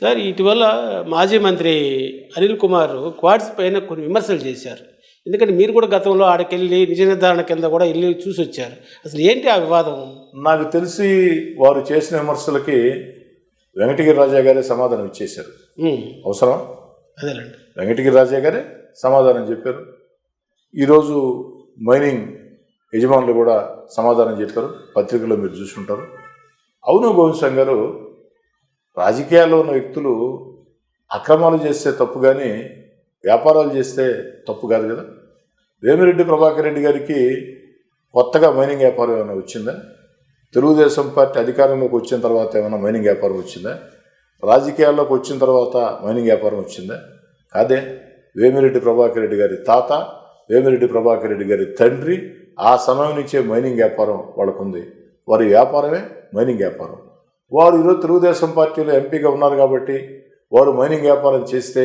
Sir ఇటీవల మాజీ మంత్రి అనిల్ కుమార్ క్వాడ్స్ పైన కొన్ని విమర్శలు చేశారు. ఎందుకంటే మీరు కూడా గతంలో ఆడకెళ్ళి నిజ నిర్ధారణ కింద కూడా వెళ్ళి చూసి వచ్చారు. అసలు ఏంటి ఆ వివాదం? నాకు తెలిసి వారు చేసిన విమర్శలకి వెంకటగిరి రాజా గారే సమాధానం ఇచ్చేశారు. అవసరం అదేనండి, వెంకటగిరి రాజా గారే సమాధానం చెప్పారు. ఈరోజు మైనింగ్ యజమానులు కూడా సమాధానం చెప్పారు. పత్రికల్లో మీరు చూసుకుంటారు. అవును గోవింద్ గారు, రాజకీయాల్లో ఉన్న వ్యక్తులు అక్రమాలు చేస్తే తప్పు, కానీ వ్యాపారాలు చేస్తే తప్పు కాదు కదా. వేమిరెడ్డి ప్రభాకర్ రెడ్డి గారికి కొత్తగా మైనింగ్ వ్యాపారం ఏమైనా వచ్చిందా? తెలుగుదేశం పార్టీ అధికారంలోకి వచ్చిన తర్వాత ఏమైనా మైనింగ్ వ్యాపారం వచ్చిందా? రాజకీయాల్లోకి వచ్చిన తర్వాత మైనింగ్ వ్యాపారం వచ్చిందా? కాదే. వేమిరెడ్డి ప్రభాకర్ రెడ్డి గారి తాత, వేమిరెడ్డి ప్రభాకర్ రెడ్డి గారి తండ్రి ఆ సమయం నుంచే మైనింగ్ వ్యాపారం వాళ్ళకుంది. వారి వ్యాపారమే మైనింగ్ వ్యాపారం. వారు ఈరోజు తెలుగుదేశం పార్టీలో ఎంపీగా ఉన్నారు కాబట్టి వారు మైనింగ్ వ్యాపారం చేస్తే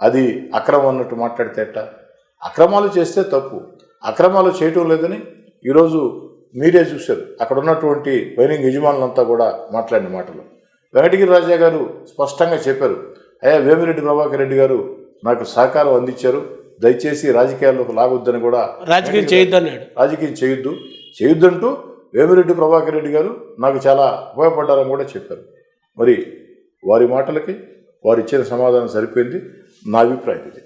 అది అక్రమం అన్నట్టు మాట్లాడితే ఎట్ట? అక్రమాలు చేస్తే తప్పు. అక్రమాలు చేయటం లేదని ఈరోజు మీరే చూశారు. అక్కడ ఉన్నటువంటి మైనింగ్ యజమానులంతా కూడా మాట్లాడిన మాటలు. వెంకటగిరి రాజా గారు స్పష్టంగా చెప్పారు, అయ్యా వేమిరెడ్డి ప్రభాకర్ రెడ్డి గారు నాకు సహకారం అందించారు, దయచేసి రాజకీయాల్లోకి లాగొద్దని కూడా, రాజకీయం చేయొద్దు అన్నాడు. రాజకీయం చేయొద్దంటూ వేమిరెడ్డి ప్రభాకర్ రెడ్డి గారు నాకు చాలా ఉపయోగపడ్డారని కూడా చెప్పారు. మరి వారి మాటలకి వారు ఇచ్చిన సమాధానం సరిపోయింది. నా అభిప్రాయం ఇది.